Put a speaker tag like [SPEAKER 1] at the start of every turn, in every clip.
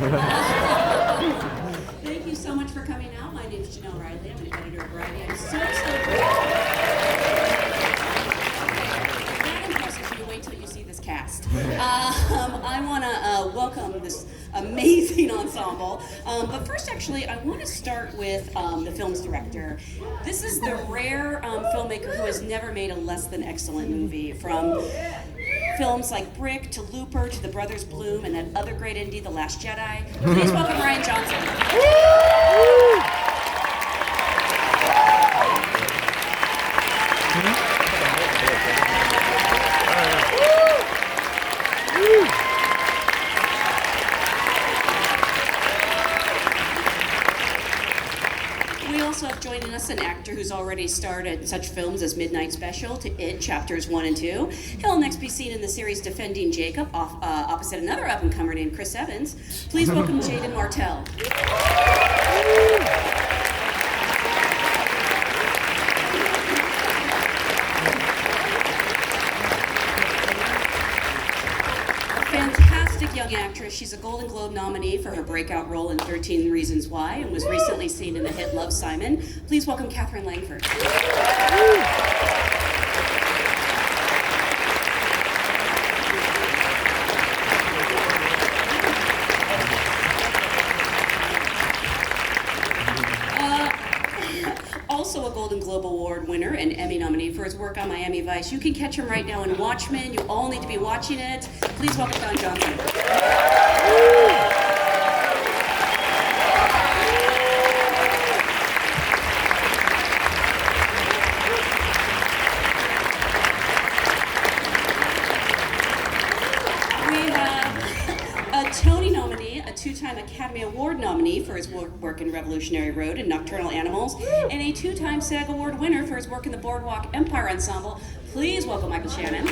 [SPEAKER 1] Thank you so much for coming out. My name is Janelle Riley. I'm an editor at Variety. I'm so grateful. That impresses you. Wait till you see this cast. I want to welcome this amazing ensemble. But first, actually, I want to start with the film's director. This is the rare filmmaker who has never made a less than excellent movie. From films like Brick to Looper to The Brothers Bloom and that other great indie, The Last Jedi. Please welcome Rian Johnson. We also have joining us an actor who's already starred in such films as Midnight Special to It, Chapters 1 and 2. He'll next be seen in the series Defending Jacob opposite another up-and-comer named Chris Evans. Please welcome Jaden Martell. Young actress. She's a Golden Globe nominee for her breakout role in 13 Reasons Why and was recently seen in the hit Love, Simon. Please welcome Katherine Langford. Also a Golden Globe Award winner and Emmy nominee for his work on Miami Vice. You can catch him right now in Watchmen. You all need to be watching it. Please welcome Don Johnson. Toni nominee, a two-time Academy Award nominee for his work in Revolutionary Road and Nocturnal Animals, and a two-time SAG Award winner for his work in the Boardwalk Empire Ensemble. Please welcome Michael Shannon.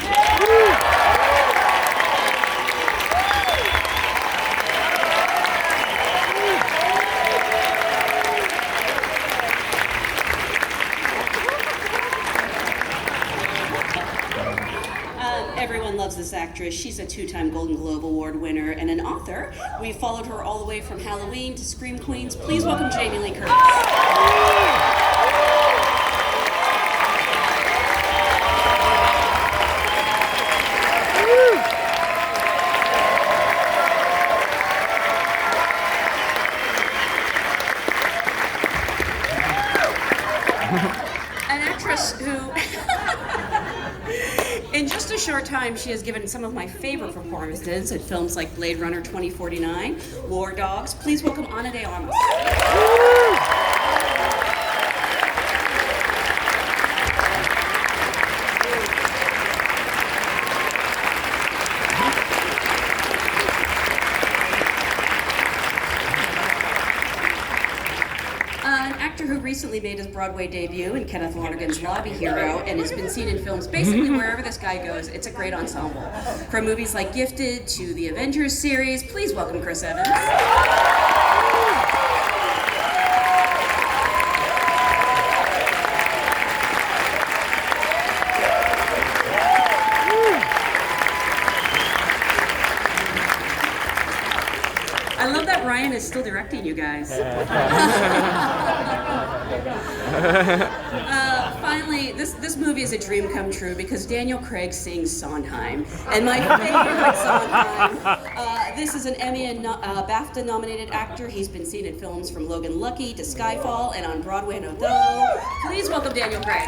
[SPEAKER 1] Everyone loves this actress. She's a two-time Golden Globe Award winner and an author. We followed her all the way from Halloween to Scream Queens. Please welcome Jamie Lee Curtis. An actress who in just a short time, she has given some of my favorite performances at films like Blade Runner 2049, War Dogs. Please welcome Ana de Armas. An actor who recently made his Broadway debut in Kenneth Lonergan's Lobby Hero and has been seen in films basically wherever this guy goes. It's a great ensemble. From movies like Gifted to the Avengers series, please welcome Chris Evans. I love that Ryan is still directing you guys. Finally, this movie is a dream come true because Daniel Craig sings Sondheim. And my favorite Sondheim, this is an Emmy and BAFTA-nominated actor. He's been seen in films from Logan Lucky to Skyfall and on Broadway and Othello. Please welcome Daniel Craig.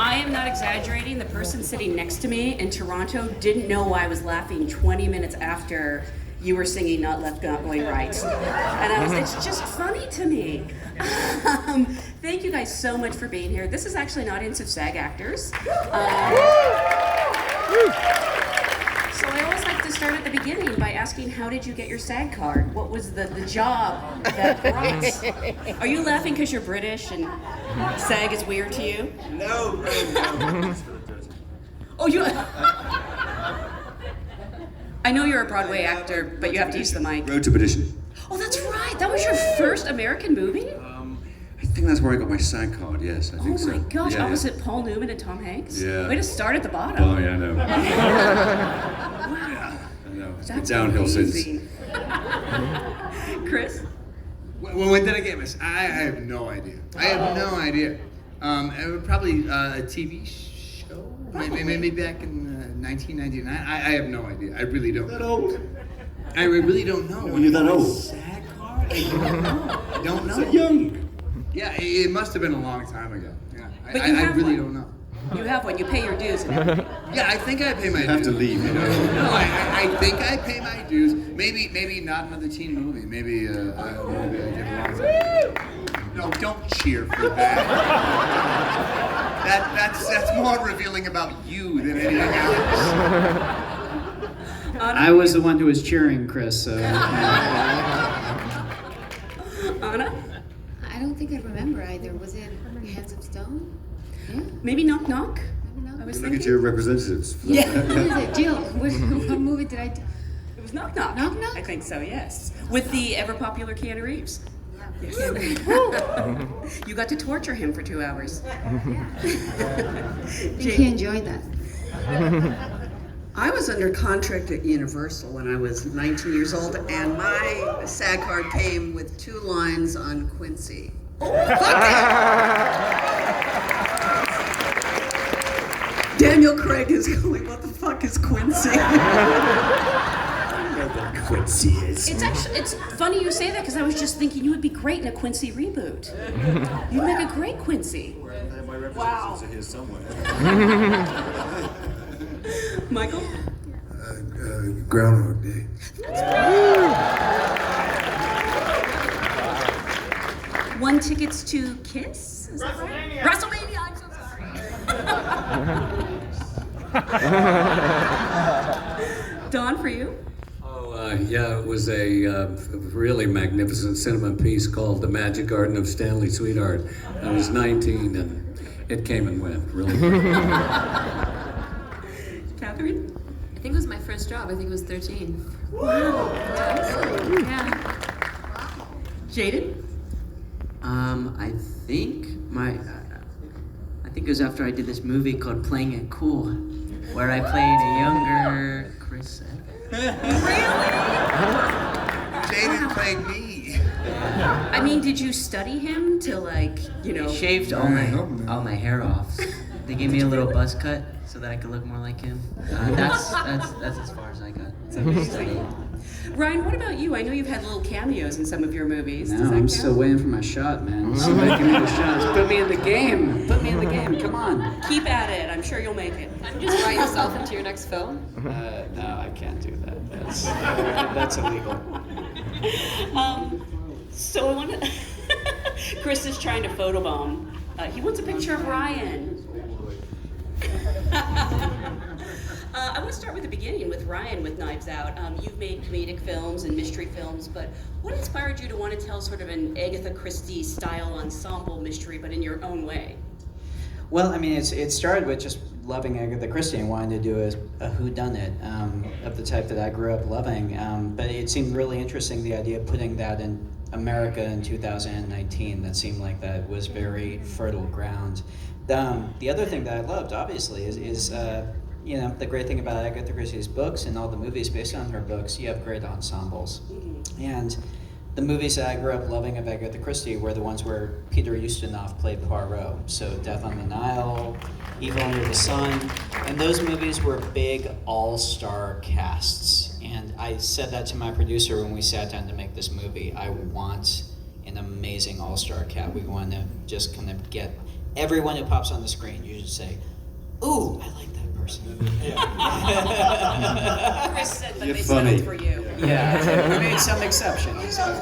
[SPEAKER 1] I am not exaggerating. The person sitting next to me in Toronto didn't know why I was laughing 20 minutes after you were singing Not Left, Not Going Right. And it's just funny to me. Thank you guys so much for being here. This is actually an audience of SAG actors. So I always like to start at the beginning by asking, how did you get your SAG card? What was the job that brought? Are you laughing because you're British and SAG is weird to you?
[SPEAKER 2] No.
[SPEAKER 1] Oh, you... I know you're a Broadway actor, but you have to use the mic.
[SPEAKER 2] Road to Perdition.
[SPEAKER 1] Oh, that's right. That was your first American movie?
[SPEAKER 2] I think that's where I got my SAG card, yes, I think so.
[SPEAKER 1] Oh my gosh,
[SPEAKER 2] Yeah,
[SPEAKER 1] opposite Paul Newman and Tom Hanks?
[SPEAKER 2] Yeah.
[SPEAKER 1] Way to start at the bottom.
[SPEAKER 2] Oh, yeah, I know. Yeah, I know. It's been downhill
[SPEAKER 1] amazing.
[SPEAKER 2] since.
[SPEAKER 1] Chris?
[SPEAKER 3] When did I get this? I have no idea. I have no idea. It was probably a TV show, maybe back in 1999. I have no idea. I really don't.
[SPEAKER 2] That old?
[SPEAKER 3] I really don't know.
[SPEAKER 2] When you're that old?
[SPEAKER 3] SAG card? I don't know. I don't know.
[SPEAKER 2] So young.
[SPEAKER 3] Yeah, it must have been a long time ago. Yeah,
[SPEAKER 1] But you
[SPEAKER 3] I
[SPEAKER 1] have
[SPEAKER 3] really
[SPEAKER 1] one.
[SPEAKER 3] don't know.
[SPEAKER 1] You have one. You pay your dues and everything.
[SPEAKER 3] Yeah, I think I pay my dues.
[SPEAKER 2] You have to leave, you know.
[SPEAKER 3] No, I think I pay my dues. Maybe not another teen movie. Maybe a different one. No, don't cheer for that. That's more revealing about you than anything else.
[SPEAKER 4] I was the one who was cheering, Chris. So.
[SPEAKER 1] Anna?
[SPEAKER 5] I don't think I remember either. Was it Hands of Stone? Yeah.
[SPEAKER 1] Maybe Knock Knock?
[SPEAKER 5] Maybe not.
[SPEAKER 1] I was
[SPEAKER 2] Look at
[SPEAKER 1] thinking.
[SPEAKER 2] your representatives. For
[SPEAKER 1] Yeah.
[SPEAKER 2] that.
[SPEAKER 5] What is it? Jill, what movie did I do?
[SPEAKER 1] It was Knock Knock.
[SPEAKER 5] Knock Knock?
[SPEAKER 1] I think so, yes. With the ever-popular Keanu Reeves. Yes. You got to torture him for 2 hours.
[SPEAKER 5] I think he enjoyed that.
[SPEAKER 6] I was under contract at Universal when I was 19 years old, and my SAG card came with 2 lines on Quincy. Daniel Craig is going, what the fuck is Quincy?
[SPEAKER 2] Quincy is.
[SPEAKER 1] It's funny you say that because I was just thinking you would be great in a Quincy reboot. You'd make a great Quincy.
[SPEAKER 2] My representatives are here somewhere.
[SPEAKER 1] Michael?
[SPEAKER 3] Groundhog Day.
[SPEAKER 1] Won tickets to Kiss? Is that right? WrestleMania, I'm so sorry. Don, for you?
[SPEAKER 7] Yeah, it was a really magnificent cinema piece called The Magic Garden of Stanley Sweetheart. I was 19 and it came and went, really.
[SPEAKER 1] Catherine?
[SPEAKER 8] I think it was my first job. I think it was 13.
[SPEAKER 1] Wow.
[SPEAKER 8] Yeah.
[SPEAKER 1] Jaden?
[SPEAKER 9] I think it was after I did this movie called Playing It Cool, where I played a younger Chris.
[SPEAKER 3] Jaden played me.
[SPEAKER 1] I mean, did you study him to
[SPEAKER 9] They shaved all my hair off. They gave me a little buzz cut so that I could look more like him. That's as far as I got.
[SPEAKER 1] Ryan, what about you? I know you've had little cameos in some of your movies. Does
[SPEAKER 4] No,
[SPEAKER 1] that
[SPEAKER 4] I'm
[SPEAKER 1] count?
[SPEAKER 4] still waiting for my shot, man. Somebody give me the shots. Put me in the game. Put me in the game. Come on.
[SPEAKER 1] Keep at it. I'm sure you'll make it.
[SPEAKER 8] Can you just write yourself into your next film?
[SPEAKER 4] No, I can't do that. That's illegal.
[SPEAKER 1] So I want to. Chris is trying to photobomb. He wants a picture of Ryan. I want to start with the beginning with Ryan with Knives Out. You've made comedic films and mystery films, but what inspired you to want to tell sort of an Agatha Christie style ensemble mystery, but in your own way?
[SPEAKER 9] Well, I mean, it started with just loving Agatha Christie and wanting to do a whodunit of the type that I grew up loving. But it seemed really interesting, the idea of putting that in America in 2019. That seemed like that was very fertile ground. The other thing that I loved, obviously, is the great thing about Agatha Christie's books and all the movies based on her books, you have great ensembles. And the movies that I grew up loving of Agatha Christie were the ones where Peter Ustinov played Poirot. So Death on the Nile, Evil Under the Sun, and those movies were big all-star casts. And I said that to my producer when we sat down to make this movie. I want an amazing all-star cast. We want to just kind of get everyone who pops on the screen. You should say, "Ooh, I like that person."
[SPEAKER 1] Chris said that
[SPEAKER 2] You're
[SPEAKER 1] they
[SPEAKER 2] funny.
[SPEAKER 1] settled for you.
[SPEAKER 9] Yeah, we made some exceptions.
[SPEAKER 1] No, I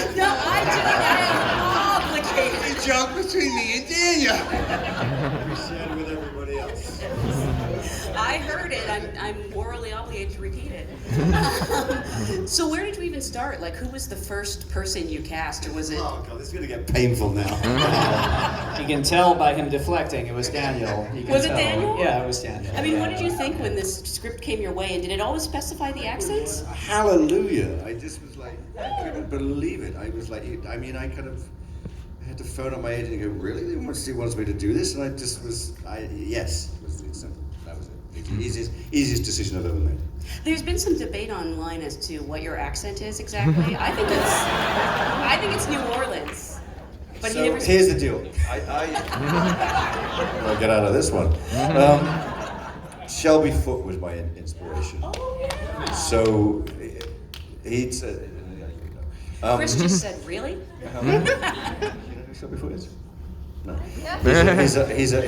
[SPEAKER 1] do. That is complicated.
[SPEAKER 3] The joke between me and Daniel.
[SPEAKER 2] We shared with everybody else.
[SPEAKER 1] I I heard it. I'm morally obligated to repeat it. So where did you even start? Like, who was the first person you cast, or was it?
[SPEAKER 2] Oh god, this is gonna get painful now.
[SPEAKER 9] You can tell by him deflecting. It was Daniel. You can
[SPEAKER 1] Was it
[SPEAKER 9] tell.
[SPEAKER 1] Daniel?
[SPEAKER 9] Yeah, it was Daniel.
[SPEAKER 1] I mean,
[SPEAKER 9] yeah.
[SPEAKER 1] what did you think when this script came your way, and did it always specify the accents?
[SPEAKER 2] Hallelujah! I just was like, I couldn't believe it. I was like, I mean, I had to phone up my agent and go, really? He wants me to do this? And I just was, yes, it was simple. That was it. It's the easiest decision I've ever made.
[SPEAKER 1] There's been some debate online as to what your accent is exactly. I think it's New Orleans. But
[SPEAKER 2] So
[SPEAKER 1] he never.
[SPEAKER 2] here's the deal. I'll get out of this one. Shelby Foote was my inspiration.
[SPEAKER 1] Oh yeah.
[SPEAKER 2] So he'd said.
[SPEAKER 1] Chris just said, really?
[SPEAKER 2] You know who Shelby Foote is? No. He's a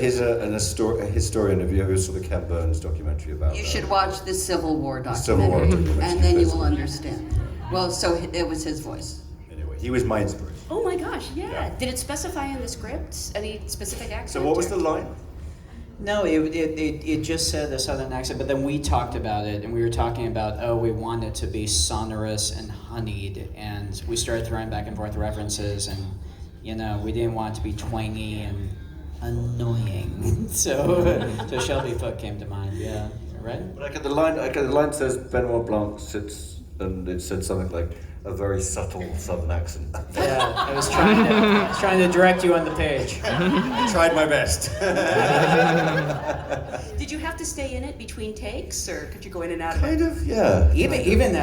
[SPEAKER 2] historian. Have you ever saw the Ken Burns documentary about?
[SPEAKER 6] You should watch the Civil War
[SPEAKER 2] Civil War
[SPEAKER 6] documentary,
[SPEAKER 2] documentary,
[SPEAKER 6] and then you
[SPEAKER 2] basically.
[SPEAKER 6] will understand. Well, so it was his voice.
[SPEAKER 2] Anyway, he was my inspiration.
[SPEAKER 1] Oh my gosh, yeah.
[SPEAKER 2] Yeah.
[SPEAKER 1] Did it specify in the script any specific accent?
[SPEAKER 2] So what was
[SPEAKER 1] or-
[SPEAKER 2] the line?
[SPEAKER 9] No, it just said a southern accent, but then we talked about it, and we were talking about, we want it to be sonorous and honeyed, and we started throwing back and forth references, and, we didn't want it to be twangy and annoying. So Shelby Foote came to mind, yeah, right?
[SPEAKER 2] But the line says Benoit Blanc sits, and it said something like a very subtle southern accent.
[SPEAKER 9] Yeah, I was trying to direct you on the page.
[SPEAKER 2] Tried my best.
[SPEAKER 1] Did you have to stay in it between takes, or could you go in and out of it?
[SPEAKER 2] Kind of, yeah.
[SPEAKER 9] Even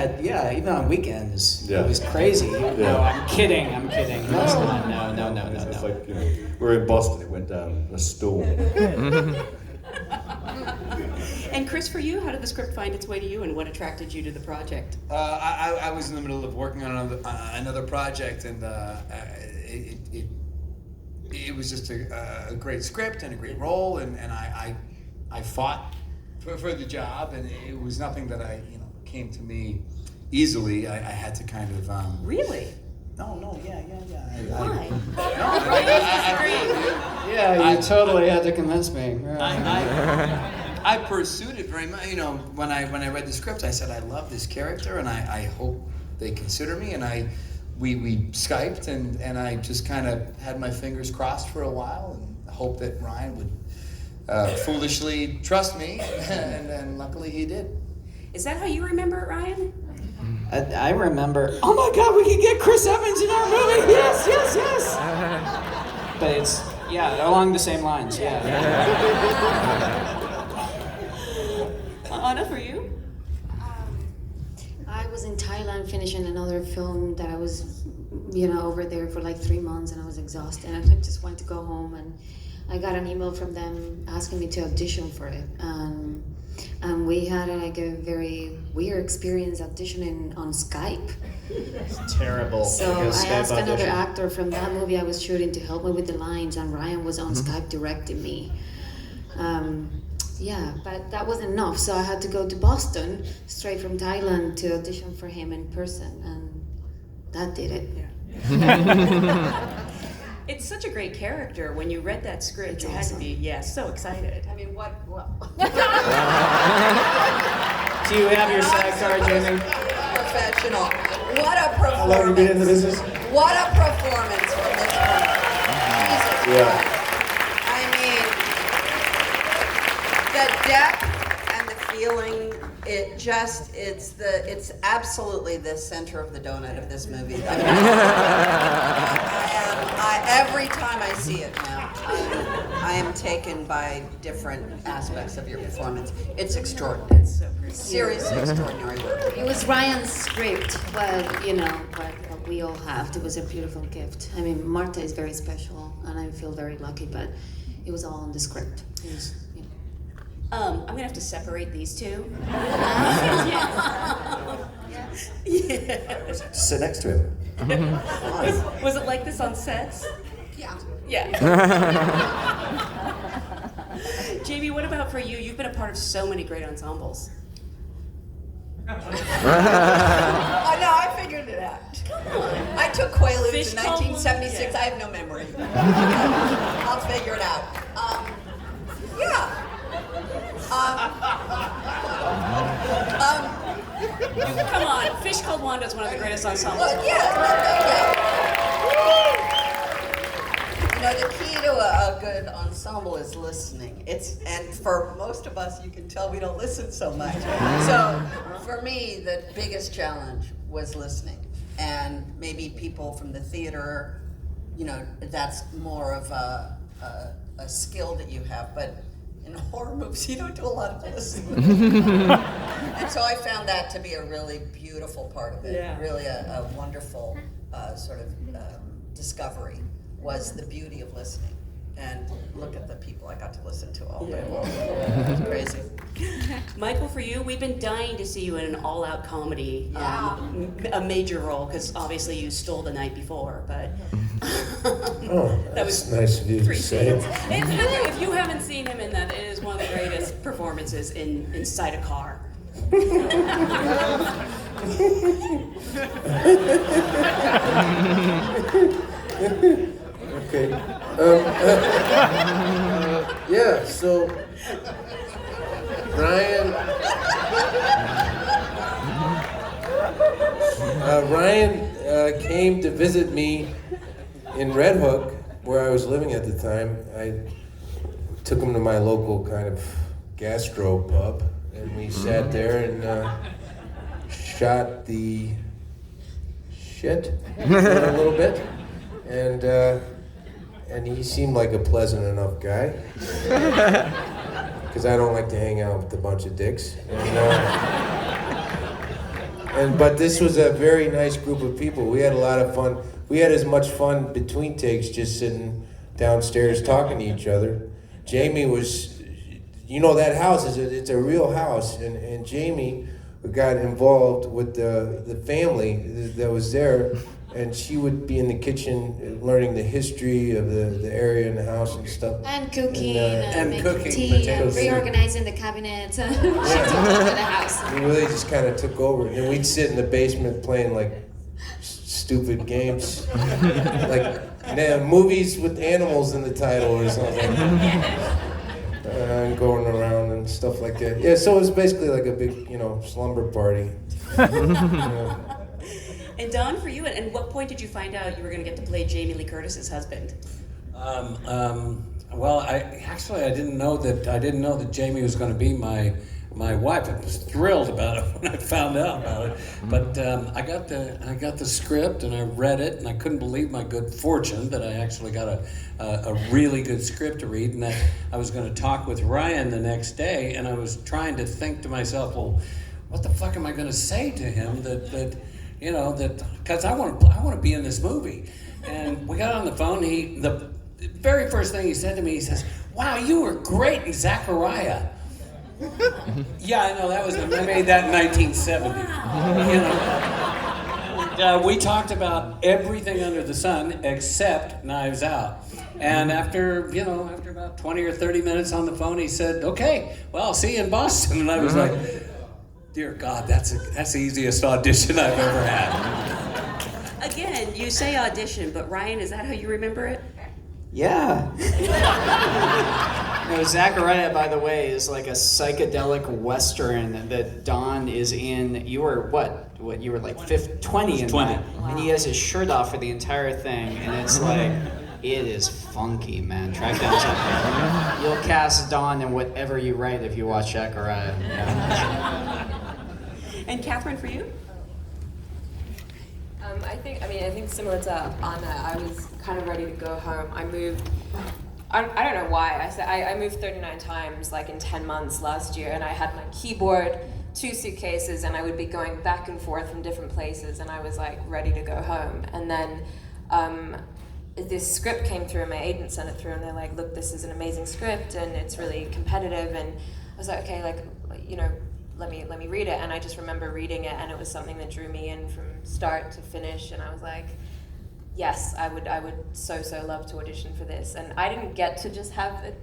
[SPEAKER 9] on weekends,
[SPEAKER 2] Yeah.
[SPEAKER 9] it was crazy.
[SPEAKER 2] Yeah.
[SPEAKER 9] No, I'm kidding. No, it's not. No.
[SPEAKER 2] It's like, we're in Boston, it went down a storm.
[SPEAKER 1] And Chris, for you, how did the script find its way to you, and what attracted you to the project?
[SPEAKER 3] I was in the middle of working on another project, and it was just a great script and a great role, and I fought for the job, and it was nothing that came to me easily. I had to kind of
[SPEAKER 1] Really?
[SPEAKER 3] No, yeah.
[SPEAKER 1] Why?
[SPEAKER 9] Yeah, you totally had to convince me.
[SPEAKER 3] I pursued it very much. When I read the script, I said I love this character, and I hope they consider me. And we Skyped, and I just kind of had my fingers crossed for a while, and hoped that Ryan would foolishly trust me, and luckily he did.
[SPEAKER 1] Is that how you remember it, Ryan?
[SPEAKER 9] I remember, oh my God, we can get Chris Evans in our movie. Yes. But it's, along the same lines, yeah.
[SPEAKER 1] Anna, for you?
[SPEAKER 5] I was in Thailand finishing another film that I was, over there for like 3 months, and I was exhausted, and I just wanted to go home, and I got an email from them asking me to audition for it, and we had like a very weird experience auditioning on Skype.
[SPEAKER 9] It's terrible.
[SPEAKER 5] So
[SPEAKER 9] because
[SPEAKER 5] I
[SPEAKER 9] Skype
[SPEAKER 5] asked another
[SPEAKER 9] audition.
[SPEAKER 5] actor from that movie I was shooting to help me with the lines, and Ryan was on Skype directing me. But that wasn't enough, so I had to go to Boston straight from Thailand to audition for him in person, and that did it.
[SPEAKER 1] It's such a great character. When you read that script, you had to be, so excited.
[SPEAKER 6] I mean, what?
[SPEAKER 9] Do you have your SAG card, Jamie?
[SPEAKER 6] Professional. What a performance.
[SPEAKER 2] How long have you been in the business?
[SPEAKER 6] What a performance from this one. Jesus
[SPEAKER 2] Yeah.
[SPEAKER 6] Christ. I mean, the depth and the feeling, it's absolutely the center of the donut of this movie. I mean, every time I see it now, I am taken by different aspects of your performance. It's extraordinary.
[SPEAKER 1] It's so great.
[SPEAKER 6] Seriously extraordinary work.
[SPEAKER 5] It was Ryan's script, but what we all have. It was a beautiful gift. I mean, Marta is very special, and I feel very lucky, but it was all on the script. It was,
[SPEAKER 1] I'm gonna have to separate these two.
[SPEAKER 2] Just sit next to him.
[SPEAKER 1] Was it like this on sets? Yeah. Jamie, what about for you? You've been a part of so many great ensembles.
[SPEAKER 6] Oh no, I figured it out. I took Quaaludes
[SPEAKER 1] Fish
[SPEAKER 6] in
[SPEAKER 1] called
[SPEAKER 6] 1976.
[SPEAKER 1] Yeah.
[SPEAKER 6] I have no memory. I'll figure it out.
[SPEAKER 1] Come on, Fish Called Wanda is one of the greatest ensembles.
[SPEAKER 6] Well, yeah. You know, the key to a good ensemble is listening. And for most of us, you can tell we don't listen so much. So for me, the biggest challenge was listening. And maybe people from the theater, you know, that's more of a skill that you have. But in horror movies, you don't do a lot of listening. And so I found that to be a really beautiful part of it.
[SPEAKER 1] Yeah.
[SPEAKER 6] Really a wonderful sort of discovery was the beauty of listening. And look at the people I got to listen to all day long. It was crazy.
[SPEAKER 1] Michael, for you, we've been dying to see you in an all-out comedy, a major role, because obviously you stole The Night Before, but
[SPEAKER 10] That was nice of you to say.
[SPEAKER 1] If you haven't seen him in that, it is one of the greatest performances inside a car.
[SPEAKER 10] Okay. Yeah, so Ryan came to visit me in Red Hook, where I was living at the time. I took him to my local kind of gastro pub, and we sat there and shot the shit for a little bit. And he seemed like a pleasant enough guy, because I don't like to hang out with a bunch of dicks. But this was a very nice group of people. We had a lot of fun. We had as much fun between takes just sitting downstairs talking to each other. Jamie was, you know, that house it's a real house, and Jamie got involved with the family that was there. And she would be in the kitchen learning the history of the area and the house and stuff.
[SPEAKER 5] And cooking,
[SPEAKER 10] and
[SPEAKER 5] making
[SPEAKER 10] cooking,
[SPEAKER 5] tea, and
[SPEAKER 10] potatoes.
[SPEAKER 5] reorganizing the cabinet. She took over the house.
[SPEAKER 10] We really just kind of took over. And we'd sit in the basement playing like stupid games. Like movies with animals in the title or something. And going around and stuff like that. Yeah, so it was basically like a big, slumber party.
[SPEAKER 1] And Don, for you, at what point did you find out you were going to get to play Jamie Lee Curtis's husband?
[SPEAKER 7] Well, I didn't know that Jamie was going to be my wife. I was thrilled about it when I found out about it. But I got the script and I read it, and I couldn't believe my good fortune that I actually got a really good script to read, and that I was going to talk with Ryan the next day, and I was trying to think to myself, well, what the fuck am I going to say to him that because I want to be in this movie. And we got on the phone. The very first thing he said to me, he says, "Wow, you were great in Zachariah." Yeah, I know, I made that in 1970. We talked about everything under the sun except Knives Out. And after about 20 or 30 minutes on the phone, he said, "Okay, well, I'll see you in Boston." And I was like, dear God, that's the easiest audition I've ever had.
[SPEAKER 1] Again, you say audition, but Ryan, is that how you remember it?
[SPEAKER 9] Yeah. Zachariah, by the way, is like a psychedelic western that Don is in. You were what? You were like 20 in
[SPEAKER 7] 20.
[SPEAKER 9] that. Wow. And he has his shirt off for the entire thing, and it's like, it is funky, man. Track down something. You'll cast Don in whatever you write if you watch Zachariah. Yeah.
[SPEAKER 1] And Catherine, for you?
[SPEAKER 8] I think similar to Anna, I was kind of ready to go home. I moved, I don't know why, I moved 39 times like in 10 months last year, and I had my keyboard, 2 suitcases, and I would be going back and forth from different places, and I was like ready to go home. And then this script came through, and my agent sent it through, and they're like, look, this is an amazing script, and it's really competitive, and I was like, okay, let me read it. And I just remember reading it, and it was something that drew me in from start to finish, and I was like, yes, I would so love to audition for this. And I didn't get to just have I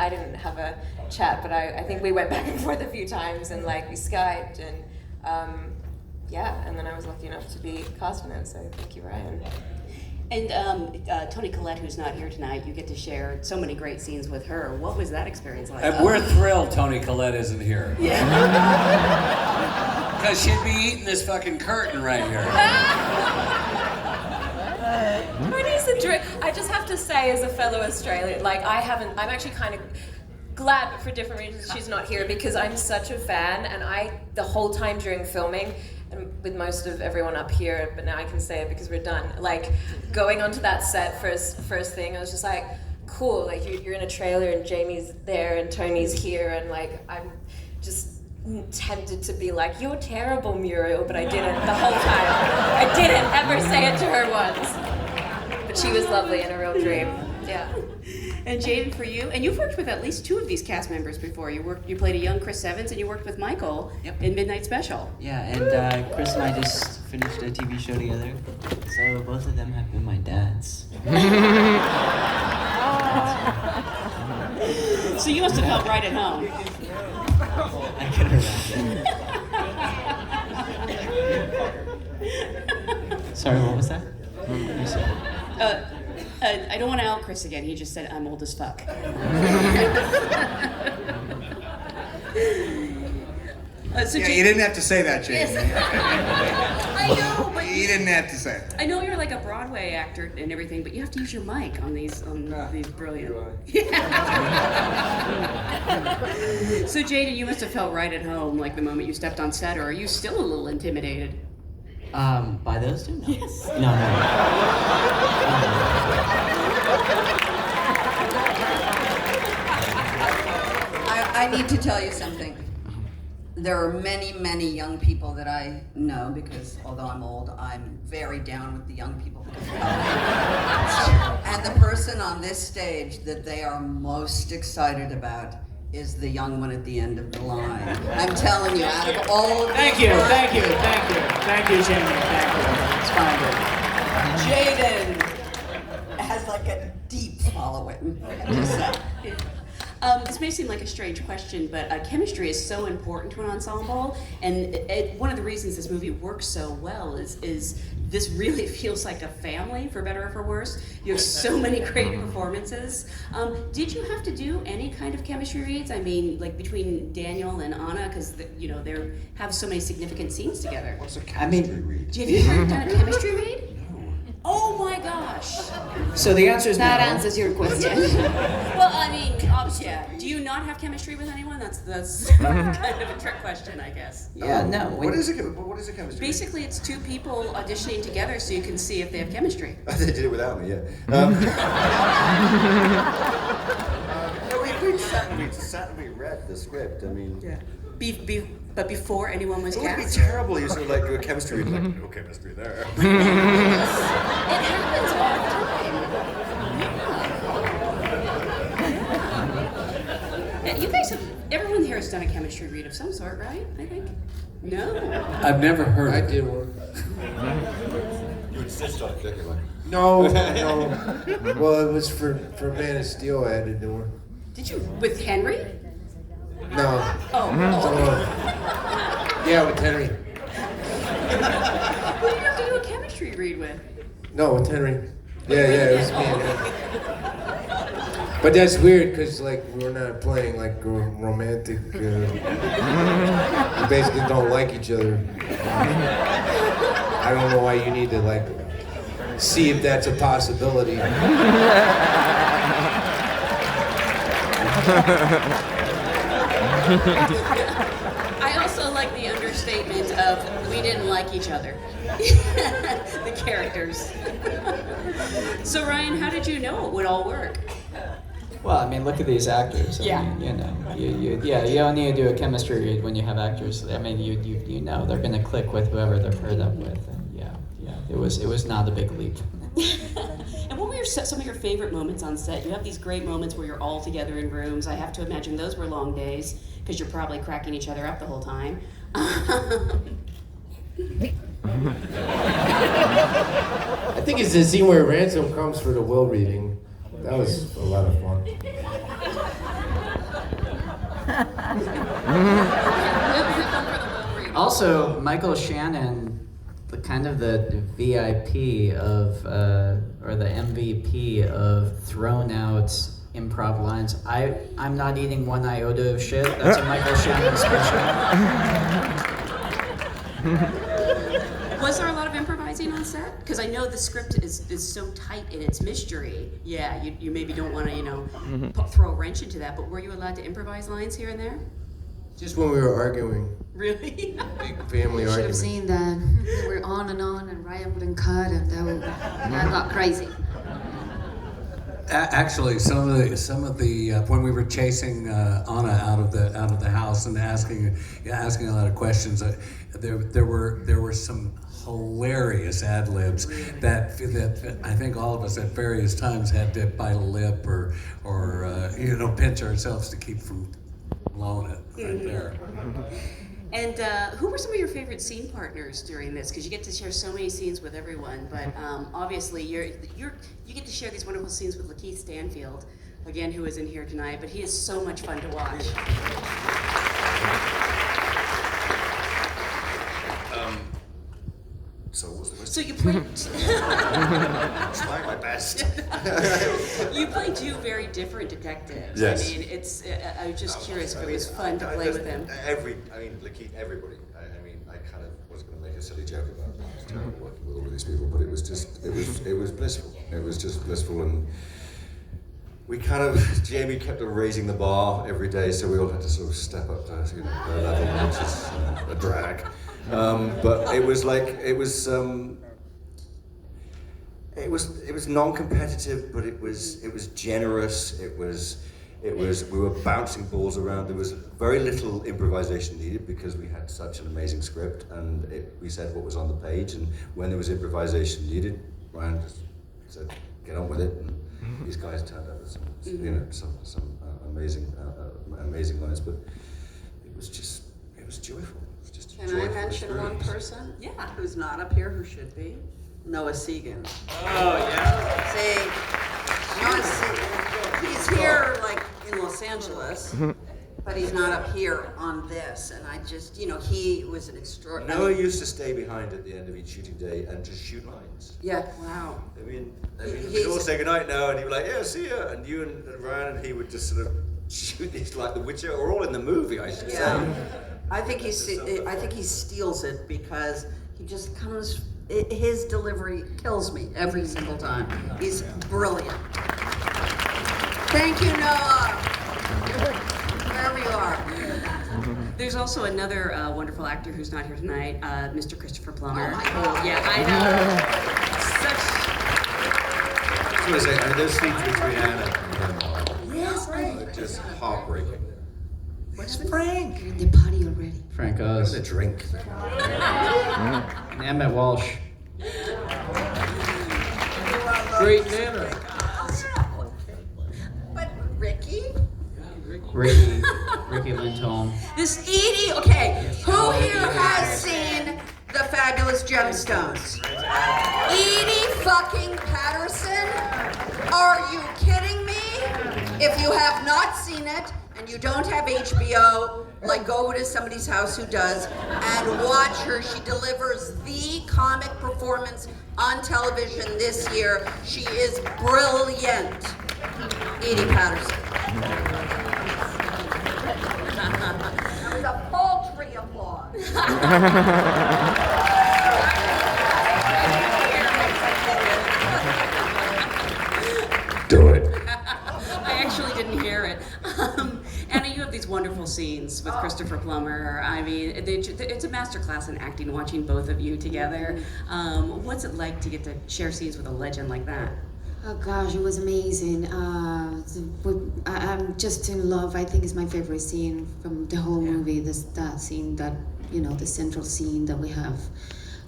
[SPEAKER 8] didn't have a chat, but I think we went back and forth a few times, and like we Skyped, and and then I was lucky enough to be cast in it, so thank you, Ryan.
[SPEAKER 1] And Toni Collette, who's not here tonight, you get to share so many great scenes with her. What was that experience like?
[SPEAKER 7] And we're thrilled Toni Collette isn't here.
[SPEAKER 1] Yeah.
[SPEAKER 7] Because she'd be eating this fucking curtain right here.
[SPEAKER 8] Tony's a dream. I just have to say, as a fellow Australian, like I'm actually kind of glad, but for different reasons, she's not here because I'm such a fan, and the whole time during filming, and with most of everyone up here, but now I can say it because we're done, like, going onto that set first thing, I was just like, cool, like, you're in a trailer, and Jamie's there, and Tony's here, and, like, I'm just tempted to be like, you're terrible, Muriel, but I didn't the whole time. I didn't ever say it to her once. But she was lovely and a real dream. Yeah.
[SPEAKER 1] And Jaden, for you, and you've worked with at least 2 of these cast members before. You played a young Chris Evans, and you worked with Michael in Midnight Special.
[SPEAKER 11] Yeah, and Chris and I just finished a TV show together, so both of them have been my dads.
[SPEAKER 1] So you must have felt right at home.
[SPEAKER 11] I can imagine. Sorry, what was that? You said?
[SPEAKER 1] I don't want to out Chris again. He just said I'm old as fuck.
[SPEAKER 3] So yeah, you didn't have to say that, Jamie.
[SPEAKER 1] I know, but
[SPEAKER 3] you didn't have to say it.
[SPEAKER 1] I know you're like a Broadway actor and everything, but you have to use your mic on these brilliant. So Jaden, you must have felt right at home, like the moment you stepped on set, or are you still a little intimidated?
[SPEAKER 11] By those two? No.
[SPEAKER 1] Yes.
[SPEAKER 11] No.
[SPEAKER 6] I need to tell you something. There are many, many young people that I know because although I'm old, I'm very down with the young people. And the person on this stage that they are most excited about is the young one at the end of the line. I'm telling you, out of all of
[SPEAKER 7] Thank you, Jamie. Thank you.
[SPEAKER 6] It's fine. Jaden has like a deep following. Just say.
[SPEAKER 1] This may seem like a strange question, but chemistry is so important to an ensemble, and one of the reasons this movie works so well is this really feels like a family, for better or for worse. You have so many great performances. Did you have to do any kind of chemistry reads? I mean, like between Daniel and Anna, because they have so many significant scenes together.
[SPEAKER 2] What's a chemistry read?
[SPEAKER 1] Have you ever done a chemistry read? Oh my gosh!
[SPEAKER 9] So the answer is
[SPEAKER 5] That
[SPEAKER 9] no.
[SPEAKER 5] answers your question.
[SPEAKER 1] Well, I mean, yeah. Do you not have chemistry with anyone? That's kind of a trick question, I guess.
[SPEAKER 9] Yeah, no.
[SPEAKER 2] What is a chemistry?
[SPEAKER 1] Basically, it's 2 people auditioning together so you can see if they have chemistry.
[SPEAKER 2] They did it without me, yeah. We sat and we read the script. I mean,
[SPEAKER 1] Yeah. But before anyone was
[SPEAKER 2] it would be
[SPEAKER 1] cast?
[SPEAKER 2] terrible. You sort of like do a chemistry, and like no chemistry there.
[SPEAKER 1] It happens all the time. Yeah, you guys have, everyone here has done a chemistry read of some sort, right? I think. No.
[SPEAKER 7] I've never heard
[SPEAKER 10] I
[SPEAKER 7] of it.
[SPEAKER 10] did one.
[SPEAKER 2] You insist on clicking like.
[SPEAKER 10] No. Well, it was for Man of Steel. I had to do one.
[SPEAKER 1] Did you with Henry?
[SPEAKER 10] No.
[SPEAKER 1] Oh.
[SPEAKER 10] Yeah, with Henry.
[SPEAKER 1] Who did you have to do a chemistry read with?
[SPEAKER 10] No, with Henry. Yeah, it was me and him. But that's weird because like we're not playing like romantic. We basically don't like each other. I don't know why you need to like see if that's a possibility.
[SPEAKER 1] I also like the understatement of we didn't like each other. The characters. So Ryan, how did you know it would all work?
[SPEAKER 9] Well, I mean, look at these actors. I mean, you don't need to do a chemistry read when you have actors. I mean, you know they're gonna click with whoever they're paired up with, and it was not a big leap.
[SPEAKER 1] And what were some of your favorite moments on set? You have these great moments where you're all together in rooms. I have to imagine those were long days because you're probably cracking each other up the whole time.
[SPEAKER 10] I think it's the scene where Ransom comes for the will reading. That was a lot of fun.
[SPEAKER 9] Also, Michael Shannon, the kind of the VIP of, or the MVP of thrown out improv lines. I'm not eating one iota of shit. That's a Michael Shannon special.
[SPEAKER 1] Was there a lot of improvising on set? Because I know the script is so tight in its mystery. Yeah, you maybe don't want to, throw a wrench into that, but were you allowed to improvise lines here and there?
[SPEAKER 10] Just when we were arguing,
[SPEAKER 1] Really?
[SPEAKER 10] big family
[SPEAKER 5] You should have
[SPEAKER 10] argument.
[SPEAKER 5] seen that. They were on, and Ryan wouldn't cut, and that got crazy.
[SPEAKER 7] Actually, some of the when we were chasing Anna out of the house and asking a lot of questions, there were some hilarious ad libs that I think all of us at various times had to bite a lip or pinch ourselves to keep from blowing it right there.
[SPEAKER 1] And who were some of your favorite scene partners during this? Because you get to share so many scenes with everyone, but obviously you get to share these wonderful scenes with Lakeith Stanfield, again, who isn't here tonight, but he is so much fun to watch.
[SPEAKER 2] So what was the
[SPEAKER 1] So
[SPEAKER 2] question?
[SPEAKER 1] you played.
[SPEAKER 2] Trying my best.
[SPEAKER 1] You play two very different detectives.
[SPEAKER 2] Yes.
[SPEAKER 1] I mean, I was just curious if it was fun to play with him.
[SPEAKER 2] Lakeith, everybody. I kind of was going to make a silly joke about it. It's terrible working with all of these people, but it was blissful. It was just blissful, and we Jamie kept on raising the bar every day, so we all had to sort of step up to her level, which is a drag. But it was non-competitive, but it was generous. We were bouncing balls around. There was very little improvisation needed because we had such an amazing script, and we said what was on the page. And when there was improvisation needed, Ryan just said, "Get on with it." And these guys turned out with some amazing lines. But it was joyful.
[SPEAKER 6] Can I mention one person?
[SPEAKER 1] Yeah.
[SPEAKER 6] Who's not up here, who should be? Noah Segan.
[SPEAKER 3] Oh, yeah.
[SPEAKER 6] See, Noah Segan, he's here like in Los Angeles, but he's not up here on this. And I just, he was an extraordinary.
[SPEAKER 2] Noah used to stay behind at the end of each shooting day and just shoot lines.
[SPEAKER 6] Yeah. Wow.
[SPEAKER 2] We'd all say goodnight now, and he'd be like, "Yeah, see ya." And you and Ryan and he would just sort of shoot these like The Witcher. We're all in the movie, I should say.
[SPEAKER 6] I think he steals it because he just comes. His delivery kills me every single time. He's brilliant. Thank you, Noah. There we are.
[SPEAKER 1] There's also another wonderful actor who's not here tonight, Mr. Christopher Plummer.
[SPEAKER 6] Oh my God.
[SPEAKER 1] Yeah, I know.
[SPEAKER 2] I was going to say, those scenes between Anna and him
[SPEAKER 6] Yes,
[SPEAKER 2] are just heartbreaking.
[SPEAKER 6] Where's Frank?
[SPEAKER 5] You're in the party already.
[SPEAKER 9] Frank
[SPEAKER 2] That was
[SPEAKER 9] Oz.
[SPEAKER 2] a drink.
[SPEAKER 9] And Emmett Walsh.
[SPEAKER 10] Great manner.
[SPEAKER 6] But Ricky?
[SPEAKER 9] Ricky Lindholm.
[SPEAKER 6] This Edie, okay, who here has seen The Fabulous Gemstones? Edie fucking Patterson? Are you kidding me? If you have not seen it and you don't have HBO, go to somebody's house who does and watch her. She delivers the comic performance on television this year. She is brilliant. Edie Patterson. That was a paltry applause.
[SPEAKER 2] Do it.
[SPEAKER 1] I actually didn't hear it. Anna, you have these wonderful scenes with Christopher Plummer. I mean, it's a masterclass in acting, watching both of you together. What's it like to get to share scenes with a legend like that?
[SPEAKER 5] Oh gosh, it was amazing. I'm just in love. I think it's my favorite scene from the whole movie. That scene, the central scene that we have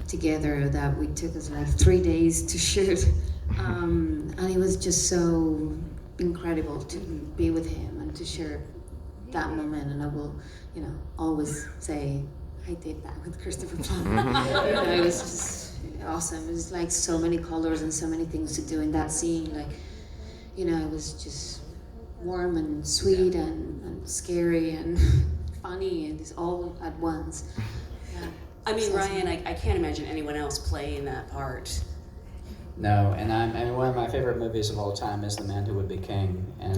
[SPEAKER 5] together, that we took us 3 days to shoot, and it was just so incredible to be with him and to share that moment. And I will, always say I did that with Christopher Plummer. It was just awesome. It was so many colors and so many things to do in that scene. It was just warm and sweet and scary and funny, and it's all at once. Yeah.
[SPEAKER 1] I mean, Ryan, I can't imagine anyone else playing that part.
[SPEAKER 9] No, and one of my favorite movies of all time is The Man Who Would Be King, and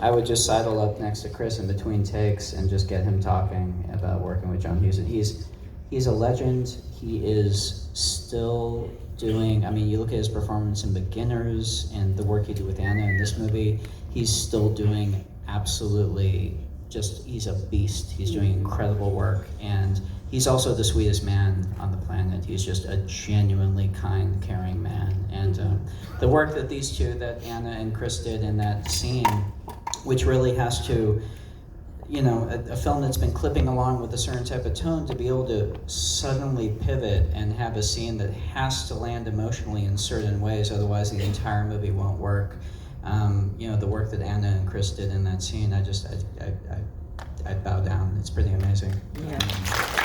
[SPEAKER 9] I would just sidle up next to Chris in between takes and just get him talking about working with John Huston. He's he's a legend. He is still doing, I mean, you look at his performance in Beginners and the work he did with Anna in this movie, he's still doing absolutely just, he's a beast. He's doing incredible work, and he's also the sweetest man on the planet. He's just a genuinely kind, caring man. And the work that these two, that Anna and Chris did in that scene, which really has to, you know, a film that's been clipping along with a certain type of tone, to be able to suddenly pivot and have a scene that has to land emotionally in certain ways, otherwise the entire movie won't work. You know, the work that Anna and Chris did in that scene, I bow down. It's pretty amazing.
[SPEAKER 6] Yeah.